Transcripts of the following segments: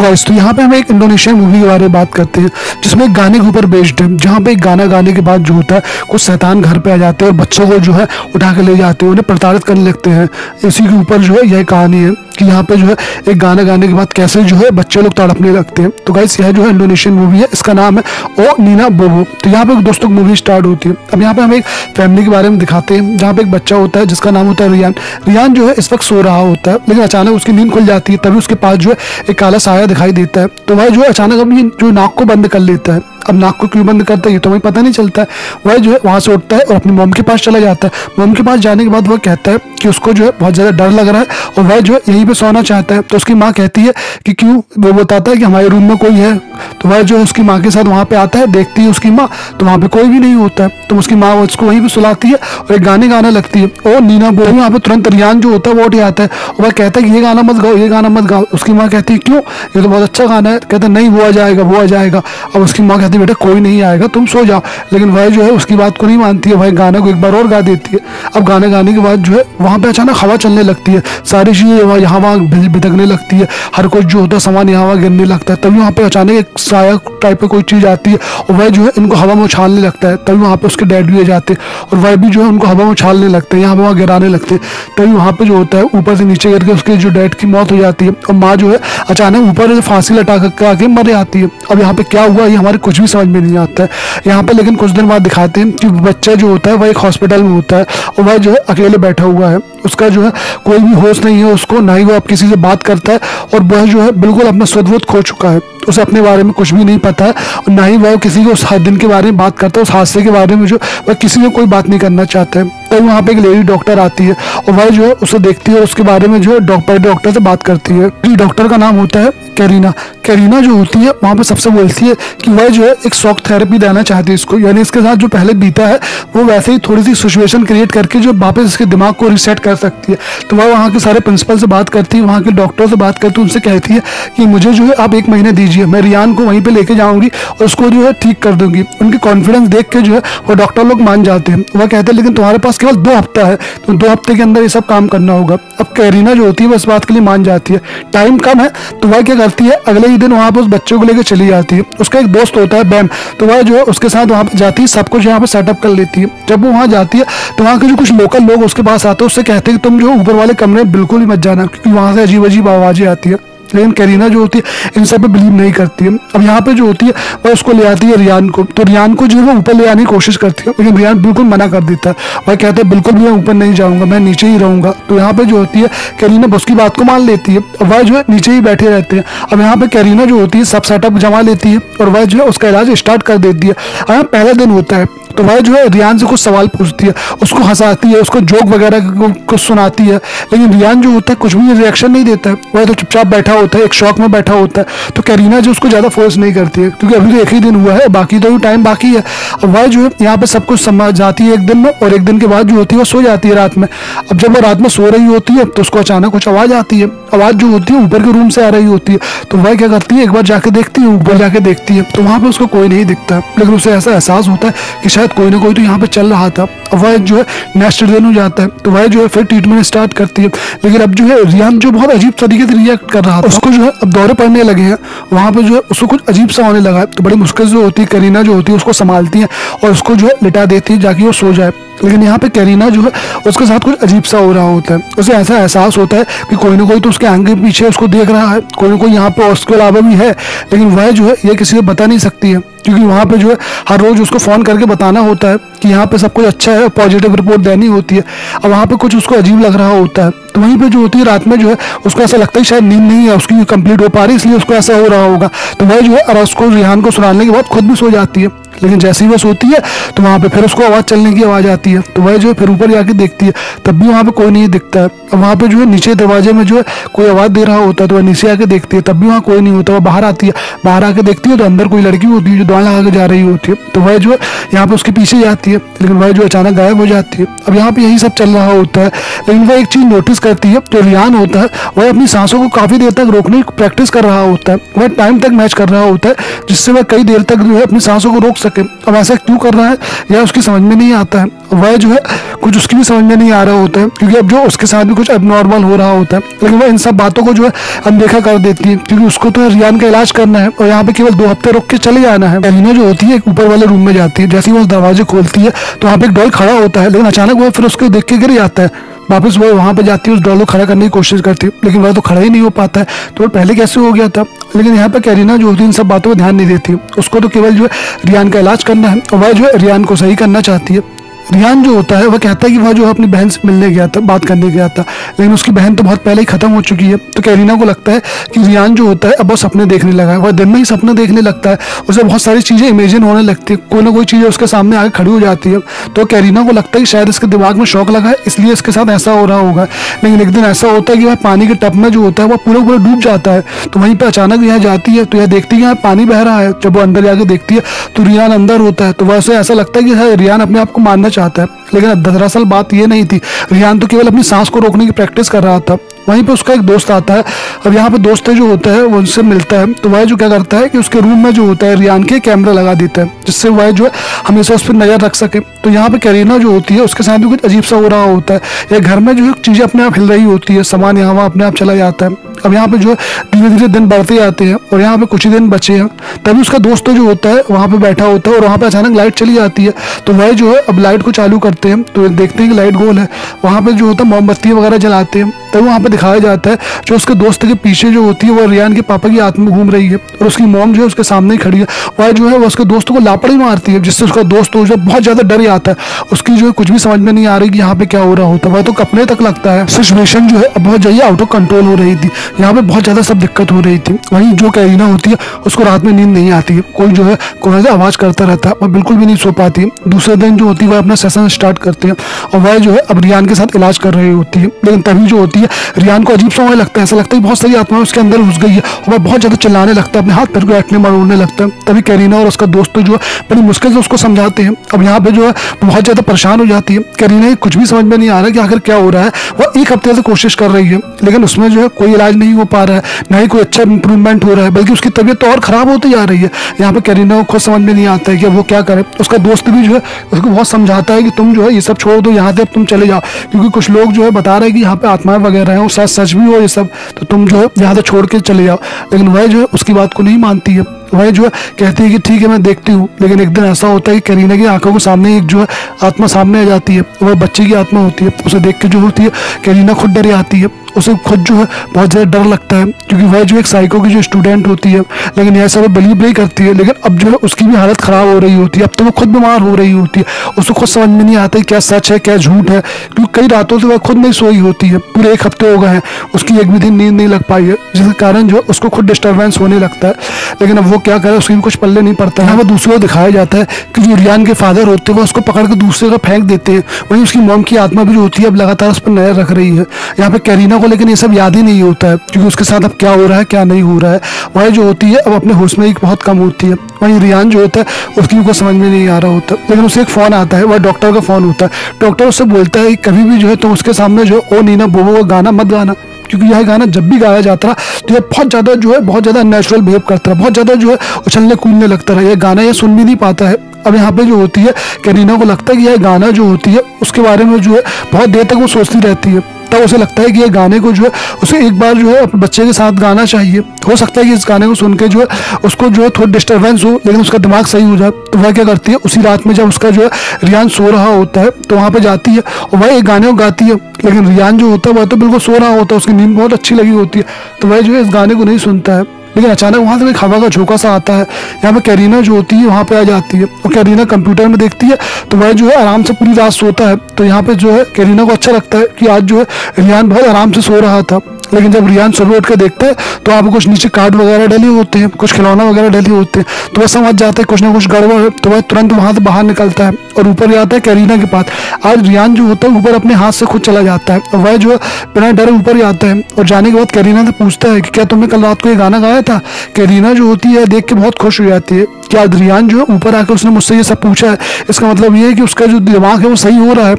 Guys तो यहाँ पे हम एक इंडोनेशियन मूवी के बारे में बात करते हैं जिसमें एक गाने के ऊपर बेस्ड है, जहाँ पे एक गाना गाने के बाद जो होता है कुछ शैतान घर पे आ जाते हैं और बच्चों को जो है उठा के ले जाते हैं, उन्हें प्रताड़ित करने लगते हैं। इसी के ऊपर जो है यह कहानी है कि यहाँ पे जो है एक गाना गाने के बाद कैसे जो है बच्चे लोग तड़पने लगते हैं। तो गाइस यह जो है इंडोनेशियन मूवी है, इसका नाम है ओ नीना बोबो। तो यहाँ पे दोस्तों मूवी स्टार्ट होती है। अब यहाँ पे हम एक फैमिली के बारे में दिखाते हैं जहाँ पे एक बच्चा होता है जिसका नाम होता है रियान। रियान जो है इस वक्त सो रहा होता है, लेकिन अचानक उसकी नींद खुल जाती है। तभी उसके पास जो है एक काला साया दिखाई देता है। तो वह जो है अचानक अपनी जो नाक को बंद कर लेता है। अब नाक को क्यों बंद करता है ये तो हमें पता नहीं चलता है। वह जो है वहां से उठता है और अपनी मॉम के पास चला जाता है। मॉम के पास जाने के बाद वह कहता है कि उसको जो है बहुत ज़्यादा डर लग रहा है और वह जो है यहीं पे सोना चाहता है। तो उसकी माँ कहती है कि क्यों, वो बताता है कि हमारे रूम में कोई है। तो वह जो है उसकी माँ के साथ वहाँ पे आता है, देखती है उसकी माँ तो वहाँ पे कोई भी नहीं होता है। तो उसकी माँ उसको वहीं पे सुलाती है और एक गाने गाने लगती है और नीना बोल। वहाँ पे तुरंत रियान जो होता है वो उठ आता है और वह कहता है कि ये गाना मत गाओ, ये गाना मत गाओ। उसकी माँ कहती है क्यों, ये तो बहुत अच्छा गाना है। कहता है नहीं, वो आ जाएगा, वो आ जाएगा। अब उसकी माँ कहती है बेटा कोई नहीं आएगा, तुम सो जाओ। लेकिन वह जो है उसकी बात को नहीं मानती है, वह गाने को एक बार और गा देती है। अब गाने गाने के बाद जो है वहाँ पे अचानक हवा चलने लगती है, सारी चीज़ें यहाँ वहाँ भिदकने लगती है, हर कुछ जो होता है सामान यहाँ वहाँ गिरने लगता है। तभी वहाँ पे अचानक एक साया टाइप की कोई चीज़ आती है और वह जो है इनको हवा में उछालने लगता है। तभी वहाँ पे उसके डैड भी आ जाते हैं और वह भी जो है उनको हवा में उछालने लगते हैं, यहाँ वहाँ गिराने लगते हैं। तभी वहाँ पे जो होता है ऊपर से नीचे गिर के उसके जो डैड की मौत हो जाती है और माँ जो है अचानक ऊपर फांसी लटा के मर जाती है। अब यहाँ पे क्या हुआ ये हमारे कुछ भी समझ में नहीं आता है यहाँ पे। लेकिन कुछ दिन बाद दिखाते हैं कि बच्चा जो होता है वह एक हॉस्पिटल में होता है और वह जो है अकेले बैठा हुआ है। उसका जो है कोई भी होश नहीं है उसको, ना ही वो अब किसी से बात करता है और वह जो है बिल्कुल अपना सुध खो चुका है। उसे अपने बारे में कुछ भी नहीं पता है और ना ही वह किसी को उस दिन के बारे में बात करता है, उस हादसे के बारे में जो वह किसी से कोई बात नहीं करना चाहता है। तो वहाँ पे एक लेडी डॉक्टर आती है और वह जो है उसे देखती है और उसके बारे में जो है डॉक्टर से बात करती है। डॉक्टर का नाम होता है कैरीना। कैरीना जो होती है वहाँ पे सबसे बोलती है कि वह जो है एक शॉक थेरेपी देना चाहती है इसको, यानी इसके साथ जो पहले बीता है वो वैसे ही थोड़ी सी सिचुएशन क्रिएट करके जो वापस इसके दिमाग को रिसेट कर सकती है। तो वह वहाँ के सारे प्रिंसिपल से बात करती है, वहाँ के डॉक्टर से बात करती है, उनसे कहती है कि मुझे जो है आप 1 महीने दीजिए, मैं रियान को वहीं पे लेके जाऊंगी और उसको जो है ठीक कर दूंगी। उनकी कॉन्फिडेंस देख के जो है वो डॉक्टर लोग मान जाते हैं। वह कहते हैं लेकिन तुम्हारे पास केवल 2 हफ्ता है, तो 2 हफ्ते के अंदर ये सब काम करना होगा। अब कैरीना जो होती है वो इस बात के लिए मान जाती है, टाइम कम है। तो वह क्या करती है अगले ही दिन वहाँ पर उस बच्चे को लेकर चली जाती है। उसका एक दोस्त होता है बैम, तो वह जो है उसके साथ वहाँ पर जाती है, सब कुछ यहाँ पर सेटअप कर लेती है। जब वो वहाँ जाती है तो वहाँ के जो कुछ लोकल लोग उसके पास आते हैं, उससे कहते हैं कि तुम जो ऊपर वाले कमरे में बिल्कुल ही मत जाना क्योंकि वहाँ से अजीब अजीब आवाज़ें आती है। लेकिन कैरीना जो होती है इन सब पे बिलीव नहीं करती है। अब यहाँ पे जो होती है वह उसको ले आती है रियान को। तो रियान को जो है वो ऊपर ले आने की कोशिश करती है, लेकिन रियान बिल्कुल मना कर देता है। वह कहता है बिल्कुल भी मैं ऊपर नहीं जाऊँगा, मैं नीचे ही रहूँगा। तो यहाँ पे जो होती है कैरीना उसकी बात को मान लेती है और वह जो है नीचे ही बैठे रहते हैं। अब यहाँ पे कैरीना जो होती है सब सेटअप जमा लेती है और वह जो है उसका इलाज स्टार्ट कर देती है। अब पहला दिन होता है तो वह जो है रियान से कुछ सवाल पूछती है, उसको हंसाती है, उसको जोक वगैरह को सुनाती है। लेकिन रियान जो होता है कुछ भी रिएक्शन नहीं देता है, वह तो चुपचाप बैठा होता है, एक शौक में बैठा होता है। तो कैरीना जो उसको ज़्यादा फोर्स नहीं करती है क्योंकि अभी तो 1 ही दिन हुआ है, बाकी तो टाइम बाकी है। अब वह जो है यहाँ पे सब कुछ समझ जाती है 1 दिन में और 1 दिन के बाद जो होती है वो सो जाती है रात में। अब जब वो रात में सो रही होती है तो उसको अचानक कुछ आवाज़ आती है। आवाज़ जो होती है ऊपर के रूम से आ रही होती है। तो वह क्या करती है एक बार जाके देखती है, ऊपर जाके देखती है तो वहाँ पे उसको कोई नहीं दिखता, लेकिन उसे ऐसा एहसास होता है कि शायद कोई ना कोई तो यहाँ पे चल रहा था। अब वह जो है नेक्स्ट दिन हो जाता है तो वह जो है फिर ट्रीटमेंट स्टार्ट करती है। लेकिन अब जो है रियान जो बहुत अजीब तरीके से रिएक्ट कर रहा था, उसको जो है अब दौरे पड़ने लगे हैं, वहाँ पे जो है उसको कुछ अजीब सा होने लगा है। तो बड़ी मुश्किल जो होती है कैरीना जो होती है उसको संभालती है और उसको जो है लिटा देती है जाके वो सो जाए। लेकिन यहाँ पे कैरीना जो है उसके साथ कुछ अजीब सा हो रहा होता है। उसे ऐसा एहसास होता है कि कोई ना कोई तो उसके आगे पीछे उसको देख रहा है, कोई ना कोई यहाँ पे उसके अलावा भी है। लेकिन वह जो है ये किसी को बता नहीं सकती है क्योंकि वहाँ पे जो है हर रोज़ उसको फ़ोन करके बताना होता है कि यहाँ पे सब कुछ अच्छा है, पॉजिटिव रिपोर्ट देनी होती है। अब वहाँ पे कुछ उसको अजीब लग रहा होता है। तो वहीं पे जो होती है रात में जो है उसको ऐसा लगता है शायद नींद नहीं है उसकी कंप्लीट हो पा रही, इसलिए उसको ऐसा हो रहा होगा। तो वह जो है और उसको रिहान को सुनाने के बाद खुद भी सो जाती है। लेकिन जैसे ही वह सोती है तो वहाँ पे फिर उसको आवाज़ चलने की आवाज़ आती है। तो वह जो है फिर ऊपर जाके देखती है, तब भी वहाँ पे कोई नहीं दिखता है। अब वहाँ पे जो है नीचे दरवाजे में जो है कोई आवाज़ दे रहा होता है, तो वह नीचे आके देखती है, तब भी वहाँ कोई नहीं होता। वह बाहर आती है, बाहर आके देखती है तो अंदर कोई लड़की होती है जो दौड़ लगा के जा रही होती है। तो वह जो है यहाँ पे उसके पीछे जाती है, लेकिन वह जो अचानक गायब हो जाती है। अब यहाँ पे यही सब चल रहा होता है, लेकिन वह एक चीज़ नोटिस प्रैक्टिस करती है। जो रियान होता है वह अपनी सांसों को काफी देर तक रोकने की प्रैक्टिस कर रहा होता है, वह टाइम तक मैच कर रहा होता है जिससे वह कई देर तक जो है अपनी सांसों को रोक सके। अब ऐसा क्यों कर रहा है यह उसकी समझ में नहीं आता है। वह जो है कुछ उसकी भी समझ में नहीं आ रहा होता है, क्योंकि अब जो उसके साथ भी कुछ एबनॉर्मल हो रहा होता है, लेकिन वह इन सब बातों को जो है अनदेखा कर देती है, क्योंकि उसको तो रियान का इलाज करना है और यहाँ पे केवल 2 हफ्ते रुक के चले जाना है। एलिना जो होती है एक ऊपर वाले रूम में जाती है। जैसे ही वो दरवाजे खोलती है तो वहाँ पे एक डॉल खड़ा होता है, लेकिन अचानक वह फिर उसको देख के गिर जाता है। वापस वो वहाँ पे जाती है, उस डॉल को खड़ा करने की कोशिश करती है, लेकिन वह तो खड़ा ही नहीं हो पाता है। तो वो पहले कैसे हो गया था। लेकिन यहाँ पे कैरीना जो होती है इन सब बातों पर ध्यान नहीं देती, उसको तो केवल जो है रियान का इलाज करना है और वह जो है रियान को सही करना चाहती है। रियान जो होता है वह कहता है कि वह जो है अपनी बहन से मिलने गया था, बात करने गया था, लेकिन उसकी बहन तो बहुत पहले ही खत्म हो चुकी है। तो कैरीना को लगता है कि रियान जो होता है अब वो सपने देखने लगा है, वह दिन में ही सपने देखने लगता है, उसे बहुत सारी चीज़ें इमेजिन होने लगती है, कोई ना कोई चीज़ उसके सामने आके खड़ी हो जाती है। तो कैरीना को लगता है कि शायद इसके दिमाग में शौक लगा है, इसलिए इसके साथ ऐसा हो रहा होगा। लेकिन एक दिन ऐसा होता है कि वह पानी के टब में जो होता है वह पूरा पूरा डूब जाता है। तो वहीं पर अचानक यह जाती है तो यह देखती है यहाँ पानी बह रहा है। जब वो अंदर जाके देखती है तो रियान अंदर होता है। तो वह उसे ऐसा लगता है कि रियान अपने आप को मारना चाहता है, लेकिन दरअसल बात ये नहीं थी। रियान तो केवल अपनी सांस को रोकने की प्रैक्टिस कर रहा था। वहीं पे उसका एक दोस्त आता है। अब यहाँ पे दोस्त जो होता है वो उनसे मिलता है, तो वह जो क्या करता है कि उसके रूम में जो होता है रियान के कैमरा लगा देता है, जिससे वह जो है हमेशा उस पर नजर रख सके। तो यहाँ पे कैरीना जो होती है उसके साथ भी कुछ अजीब सा हो रहा होता है, या घर में जो है चीजें अपने आप हिल रही होती है, सामान यहाँ वहाँ अपने आप चला जाता है। अब यहाँ पे जो है धीरे धीरे दिन बढ़ते जाते हैं और यहाँ पे कुछ ही दिन बचे हैं। तभी उसका दोस्त जो होता है वहाँ पे बैठा होता है और वहाँ पे अचानक लाइट चली जाती है। तो वह जो है अब लाइट को चालू करते हैं तो देखते हैं कि लाइट गोल है। वहाँ पे जो होता है मोमबत्ती वगैरह जलाते हैं। तब वहाँ पे दिखाया जाता है जो उसके दोस्त के पीछे जो होती है वो रियान के पापा की आत्मा घूम रही है और उसकी मॉम जो है उसके सामने ही खड़ी है। वह जो है वो उसके दोस्त को लापड़ी मारती है, जिससे उसका दोस्त जो है बहुत ज्यादा डर जाता है। उसकी जो है कुछ भी समझ में नहीं आ रही कि यहाँ पे क्या हो रहा होता है। वह तो कपड़े तक लगता है। सिचुएशन जो है बहुत ज्यादा आउट ऑफ कंट्रोल हो रही थी, यहाँ पे बहुत ज्यादा सब दिक्कत हो रही थी। वहीं जो कैरीना होती है उसको रात में नींद नहीं आती है, कोई जो है कोई आवाज करता रहता है, वह बिल्कुल भी नहीं सो पाती है। दूसरे दिन जो होती है वह अपना सेशन स्टार्ट करते हैं और वह जो है अब रियान के साथ इलाज कर रही होती है। लेकिन तभी जो होती है रियान को अजीब सा होने लगता है, ऐसा लगता है बहुत सारी आत्माएं उसके अंदर घुस गई है और वह बहुत ज्यादा चिल्लाने लगता है, अपने हाथ पैर को ऐंठने मरोड़ने लगता है। तभी कैरीना और उसका दोस्त जो है बड़ी मुश्किल से उसको समझाते हैं। अब यहाँ पे जो है बहुत ज्यादा परेशान हो जाती है। कैरीना कुछ भी समझ में नहीं आ रहा कि आखिर क्या हो रहा है। वह 1 हफ्ते से कोशिश कर रही है, लेकिन उसमें जो है कोई इलाज नहीं हो पा रहा है, ना ही कोई अच्छा इंप्रूवमेंट हो रहा है, बल्कि उसकी तबीयत तो और खराब होती जा रही है। यहाँ पे कैरीना को खुद समझ में नहीं आता है कि वो क्या करे। उसका दोस्त भी जो है उसको बहुत समझाता है कि तुम जो है ये सब छोड़ दो, यहाँ से अब तुम चले जाओ, क्योंकि कुछ लोग जो है बता रहे हैं कि यहाँ पे आत्माएं वगैरह हैं, वो सच भी हो ये सब, तो तुम जो है यहाँ से छोड़ के चले जाओ। लेकिन वह जो है उसकी बात को नहीं मानती है। वह जो है कहती है कि ठीक है मैं देखती हूँ। लेकिन एक दिन ऐसा होता है कि कैरीना की आंखों के सामने एक जो है आत्मा सामने आ जाती है। वह बच्चे की आत्मा होती है। उसे देख के जो होती है कैरीना खुद डर जाती है। उसे खुद जो है बहुत ज़्यादा डर लगता है, क्योंकि वह जो एक साइको की जो स्टूडेंट होती है, लेकिन यह सब बिलीव नहीं करती है। लेकिन अब जो है उसकी भी हालत ख़राब हो रही होती है। अब तो वो खुद बीमार हो रही होती है। उसको खुद समझ में नहीं आता है क्या सच है क्या झूठ है, क्योंकि कई रातों से वह खुद नहीं सोई होती है। पूरे 1 हफ्ते हो गए हैं, उसकी एक भी दिन नींद नहीं लग पाई है, जिसके कारण जो उसको खुद डिस्टर्बेंस होने लगता है। लेकिन अब वो क्या करे, उसकी भी कुछ पल्ले नहीं पड़ता है। वो दूसरे को दिखाया जाता है कि जो रियान के फादर होते हैं वो उसको पकड़ के दूसरे को फेंक देते हैं। वहीं उसकी मॉम की आत्मा भी जो होती है अब लगातार उस पर नजर रख रही है। यहाँ पे कैरीना को लेकिन ये सब याद ही नहीं होता है, क्योंकि उसके साथ अब क्या हो रहा है क्या नहीं हो रहा है। वह जो होती है अब अपने होश में ही बहुत कम होती है। वहीं रियान जो होता है उसकी को समझ में नहीं आ रहा होता, लेकिन उसे एक फोन आता है, वह डॉक्टर का फोन होता है। डॉक्टर उससे बोलता है कभी भी जो है तुम उसके सामने जो ओ नीना बोबो वो गाना मत गाना, क्योंकि यह गाना जब भी गाया जाता है तो यह बहुत ज़्यादा जो है बहुत ज़्यादा नेचुरल बिहेव करता है, बहुत ज़्यादा जो है उछलने कूदने लगता है। यह गाना यह सुन भी नहीं पाता है। अब यहाँ पे जो होती है कैरीना को लगता है कि यह गाना जो होती है उसके बारे में जो है बहुत देर तक वो सोचती रहती है। तब उसे लगता है कि ये गाने को जो है उसे एक बार जो है अपने बच्चे के साथ गाना चाहिए। हो सकता है कि इस गाने को सुन के जो है उसको जो है थोड़ी डिस्टर्बेंस हो, लेकिन उसका दिमाग सही हो जाए। तो वह क्या करती है, उसी रात में जब उसका जो है रियान सो रहा होता है तो वहाँ पे जाती है और वह एक गाने को गाती है। लेकिन रियान जो होता है वह तो बिल्कुल सो रहा होता है, उसकी नींद बहुत अच्छी लगी होती है, तो वह जो है इस गाने को नहीं सुनता है। लेकिन अचानक वहाँ से एक हवा का झोंका सा आता है। यहाँ पे कैरीना जो होती है वहाँ पे आ जाती है और कैरीना कंप्यूटर में देखती है तो वह जो है आराम से पूरी रात सोता है। तो यहाँ पे जो है कैरीना को अच्छा लगता है कि आज जो है रियान बहुत आराम से सो रहा था। लेकिन जब रियान सुबह उठ के देखता है तो वहाँ पे कुछ नीचे कार्ड वगैरह डले होते हैं, कुछ खिलौना वगैरह डले होते हैं, तो वह समझ जाता है कुछ ना कुछ गड़बड़ है। तो वह तुरंत वहाँ से बाहर निकलता है और ऊपर जाता है कैरीना के पास। आज रियान जो होता है ऊपर अपने हाथ से खुद चला जाता है और वह जो है बिना डरे ऊपर जाता है और जाने के बाद कैरीना से पूछता है कि क्या तुमने कल रात को ये गाना गाया था। कैरीना जो होती है देख के बहुत खुश हो जाती है, कि अद्रियान जो है ऊपर आकर उसने मुझसे ये सब पूछा है, इसका मतलब ये है कि उसका जो दिमाग है वो सही हो रहा है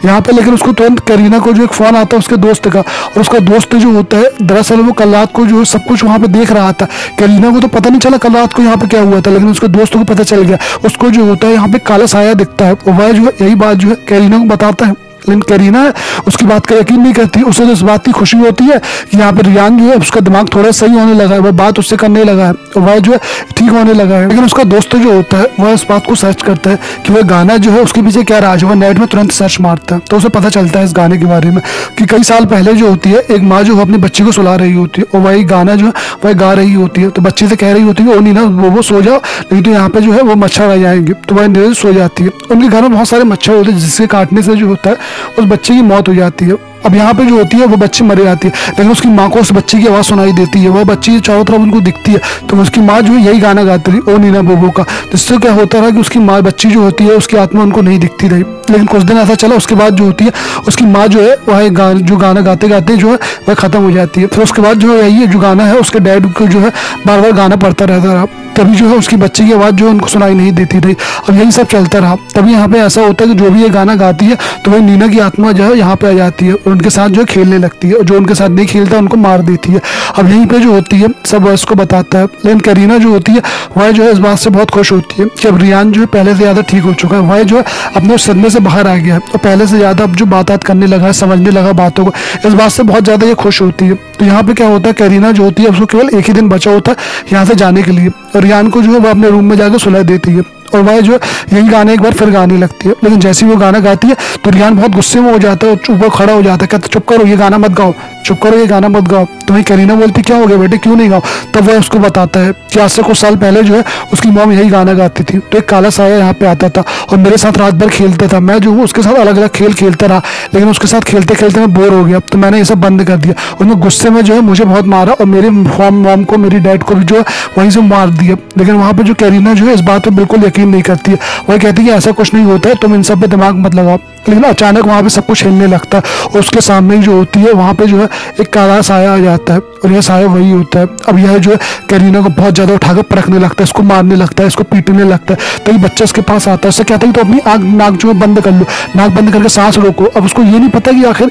यहाँ पे। लेकिन उसको तुरंत करीना को जो एक फ़ोन आता है उसके दोस्त का, और उसका दोस्त जो होता है दरअसल वो कल रात को जो सब कुछ वहाँ पे देख रहा था। करीना को तो पता नहीं चला कल रात को यहाँ पे क्या हुआ था, लेकिन उसके दोस्त को पता चल गया। उसको जो होता है यहाँ पे काला साया दिखता है, और वह जो है यही बात जो है करीना को बताता है। लेकिन करीना उसकी बात का यकीन नहीं करती। उसे तो इस बात की खुशी होती है कि यहाँ पे रियान जो है उसका दिमाग थोड़ा सही होने लगा है, वह बात उससे करने लगा है और वह जो है ठीक होने लगा है। लेकिन उसका दोस्त जो होता है वह इस बात को सर्च करता है कि वह गाना जो है उसके पीछे क्या राज है। वह नेट में तुरंत सर्च मारता है तो उसे पता चलता है इस गाने के बारे में कि कई साल पहले जो होती है एक माँ जो अपने बच्चे को सुला रही होती है, और वही गाना जो है वह गा रही होती है। तो बच्चे से कह रही होती है, ओ नीना वो सो जाओ, नहीं तो यहाँ पे जो है वो मच्छर आ जाएंगे। तो वह नीना सो जाती है। उनके घर में बहुत सारे मच्छर होते हैं जिसके काटने से जो होता है उस बच्चे की मौत हो जाती है। अब यहाँ पे जो होती है वो बच्ची मर जाती है, लेकिन उसकी माँ को उस बच्चे की आवाज़ सुनाई देती है। वह बच्ची चारों तरफ उनको दिखती है, तो उसकी माँ जो है यही गाना गाती रही, ओ नीना बोबो का। जिससे क्या होता रहा कि उसकी माँ बच्ची जो होती है उसकी आत्मा उनको नहीं दिखती रही। लेकिन कुछ दिन ऐसा चला, उसके बाद जो होती है उसकी माँ जो है वह जो गाना गाते गाते जो है वह खत्म हो जाती है। फिर उसके बाद जो है यही जो गाना है उसके डैड को जो है बार बार गाना पड़ता रहता रहा, तभी जो है उसकी बच्ची की आवाज़ जो है उनको सुनाई नहीं देती रही। अब यही सब चलता रहा। तभी यहाँ पे ऐसा होता है कि जो भी ये गाना गाती है तो वही नीना की आत्मा जो है यहाँ पे आ जाती है और उनके साथ जो है खेलने लगती है, और जो उनके साथ नहीं खेलता उनको मार देती है। अब यहीं पे जो होती है सब उसको बताता है। लेकिन करीना जो होती है वह जो है इस बात से बहुत खुश होती है कि अब रियान जो है पहले से ज़्यादा ठीक हो चुका है। वह जो है अपने उस सदमे से बाहर आ गया है और पहले से ज़्यादा अब जो बात करने लगा है, समझने लगा बातों को। इस बात से बहुत ज़्यादा ये खुश होती है। तो यहाँ पे क्या होता है, करीना जो होती है उसको केवल एक ही दिन बचा होता है यहाँ से जाने के लिए, और रियान को जो है वो अपने रूम में जाकर सुला देती है, और वह जो यही गाना एक बार फिर गाने लगती है। लेकिन जैसे ही वो गाना गाती है तो रियान बहुत गुस्से में हो जाता है और ऊपर खड़ा हो जाता है, कहता चुप करो, ये गाना मत गाओ, चुप करो, ये गाना मत गाओ। तो वही करीना बोलती क्या हो गया बेटे, क्यों नहीं गाओ। तब वह उसको बताता है कि आज से कुछ साल पहले जो है उसकी मॉम यही गाना गाती थी, तो एक काला साया यहाँ पे आता था और मेरे साथ रात भर खेलता था। मैं जो हूँ उसके साथ अलग अलग खेल खेलता रहा, लेकिन उसके साथ खेलते खेलते मैं बोर हो गया, तो मैंने ये सब बंद कर दिया। उसने गुस्से में जो है मुझे बहुत मारा और मेरे मॉम को, मेरी डैड को भी जो है वहीं से मार दिया। लेकिन वहाँ पे जो करीना जो है इस बात पर बिल्कुल यकीन नहीं करती है। वह कहती है कि ऐसा कुछ नहीं होता है, तुम इन सब पे दिमाग मत लगाओ। लेकिन अचानक वहाँ पे सब कुछ हिलने लगता है और उसके सामने जो होती है वहाँ पे जो है एक काला साया आ जाता है, और यह साया वही होता है। अब यह जो है करीना को बहुत ज़्यादा उठाकर परखने लगता है, इसको मारने लगता है, इसको पीटने लगता है। तो ये बच्चा इसके पास आता है, उससे कहता है तो अपनी आग नाक जो है बंद कर लो, नाक बंद करके सांस रोको। अब उसको ये नहीं पता कि आखिर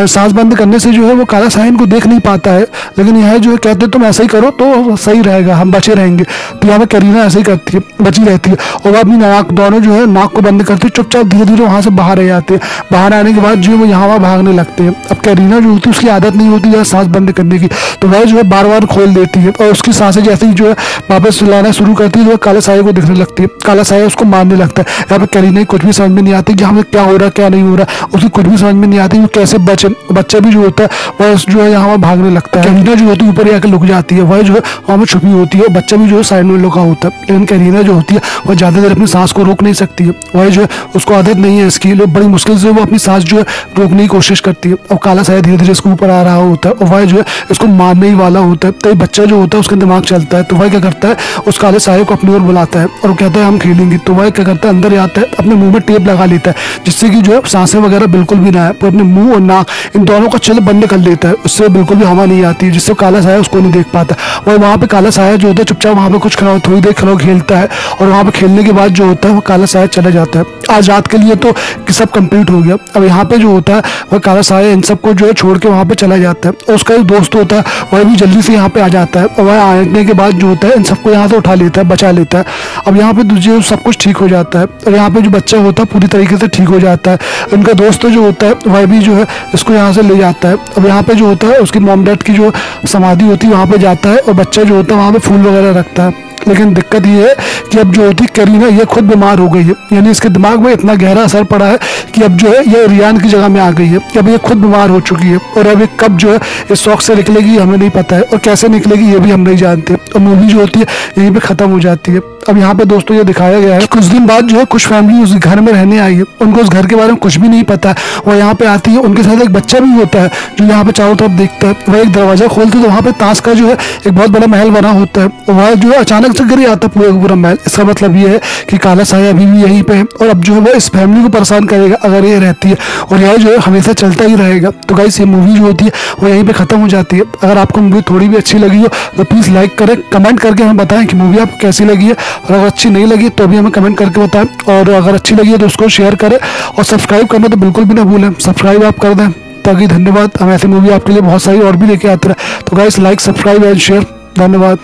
सांस बंद करने से जो है वो काला साया इनको देख नहीं पाता है, लेकिन यह जो है कहते तुम ऐसा ही करो तो सही रहेगा, हम बचे रहेंगे। तो यहाँ पर करीना ऐसे ही करती है, बची रहती है, और वह अपनी नाक दोनों जो है नाक को बंद करती है, चुपचाप धीरे धीरे वहाँ से बाहर जाते हैं। बाहर आने के बाद जो वो यहाँ वहाँ भागने लगते हैं। अब करीना जो होती है उसकी आदत नहीं होती है सांस बंद करने की, तो वह जो है बार बार खोल देती है, और उसकी सांसें जैसे ही जो है वापस लाना शुरू करती है तो वह काला साया को दिखने लगती है। काला साया उसको मारने लगता है। यहाँ पे करीना कुछ भी समझ में नहीं आती कि हमें क्या हो रहा है क्या नहीं हो रहा, उसकी कुछ भी समझ में नहीं आती वो कैसे बचे। बच्चा भी जो होता है वह जो है यहाँ वहाँ भागने लगता है। करीना जो होती है ऊपर आकर लुक जाती है, वह जो है वहाँ पर छुपी होती है, बच्चा भी जो है साइड में लुका होता है। लेकिन करीना जो होती है वह ज़्यादा देर अपनी सांस को रोक नहीं सकती है, वह जो है उसको आदत नहीं है इसकी, बड़ी मुश्किल से वो अपनी सांस जो है रोकने की कोशिश करती है। और काला साया धीरे धीरे इसके ऊपर आ रहा होता है और वह जो है इसको मारने ही वाला होता है। तो ये बच्चा जो होता है उसका दिमाग चलता है, तो वह क्या करता है उस काले साये को अपनी ओर बुलाता है और कहता है हम खेलेंगे। तो वह क्या करता है अंदर आता है, अपने मुंह में टेप लगा लेता है जिससे कि जो है सांसें वगैरह बिल्कुल भी ना आए। वो अपने मुंह और नाक इन दोनों का छिल बंद कर लेता है, उससे बिल्कुल भी हवा नहीं आती, जिससे काला साया उसको नहीं देख पाता। और वहाँ पे काला साया जो होता है चुपचाप वहाँ पे कुछ थोड़ी देर खेलता है, और वहाँ पे खेलने के बाद जो होता है वो काला साया चला जाता है। आज रात के लिए तो सब कंप्लीट हो गया। अब यहाँ पे जो होता है वह काला साया इन सबको जो है छोड़ के वहाँ पे चला जाता है, और उसका एक दोस्त होता है वह भी जल्दी से यहाँ पे आ जाता है, और वह आने के बाद जो होता है इन सबको यहाँ से उठा लेता है, बचा लेता है। अब यहाँ पे जो सब कुछ ठीक हो जाता है, और यहाँ पे जो बच्चा होता है पूरी तरीके से ठीक हो जाता है। उनका दोस्त जो होता है वह भी जो है इसको यहाँ से ले जाता है। अब यहाँ पे जो होता है उसकी मॉम डैड की जो समाधि होती है वहाँ पे जाता है, और बच्चा जो होता है वहाँ पे फूल वगैरह रखता है। लेकिन दिक्कत ये है कि अब जो होती है करीना ये खुद बीमार हो गई है, यानी इसके दिमाग में इतना गहरा असर पड़ा है कि अब जो है ये रियान की जगह में आ गई है, कि अब ये खुद बीमार हो चुकी है। और अब ये कब जो है इस शौक से निकलेगी हमें नहीं पता है, और कैसे निकलेगी ये भी हम नहीं जानते। और मूवी जो होती है यहीं पे ख़त्म हो जाती है। अब यहाँ पे दोस्तों ये दिखाया गया है कुछ दिन बाद जो है कुछ फैमिली उस घर में रहने आई है, उनको उस घर के बारे में कुछ भी नहीं पता है। वह यहाँ पे आती है, उनके साथ एक बच्चा भी होता है जो यहाँ पे चारों तरफ देखता है। वह एक दरवाजा खोलते तो वहाँ पे ताश का जो है एक बहुत बड़ा महल बना होता है, वह जो है अचानक से गिर आता है पूरा महल। इसका मतलब ये है कि काला साया अभी भी यहीं पे है, और अब जो है वो इस फैमिली को परेशान करेगा अगर ये रहती है, और यह जो है हमेशा चलता ही रहेगा। तो गाइस ये मूवी जो होती है वो यहीं पे खत्म हो जाती है। अगर आपको मूवी थोड़ी भी अच्छी लगी हो तो प्लीज़ लाइक करें, कमेंट करके हमें बताएं कि मूवी आपको कैसी लगी है। और अगर अच्छी नहीं लगी तो भी हमें कमेंट करके बताएं, और अगर अच्छी लगी है तो उसको शेयर करें, और सब्सक्राइब करना तो बिल्कुल भी ना भूलें, सब्सक्राइब आप कर दें ताकि, धन्यवाद, हम ऐसी मूवी आपके लिए बहुत सारी और भी लेके आते रहे। तो guys, like, subscribe and share. धन्यवाद।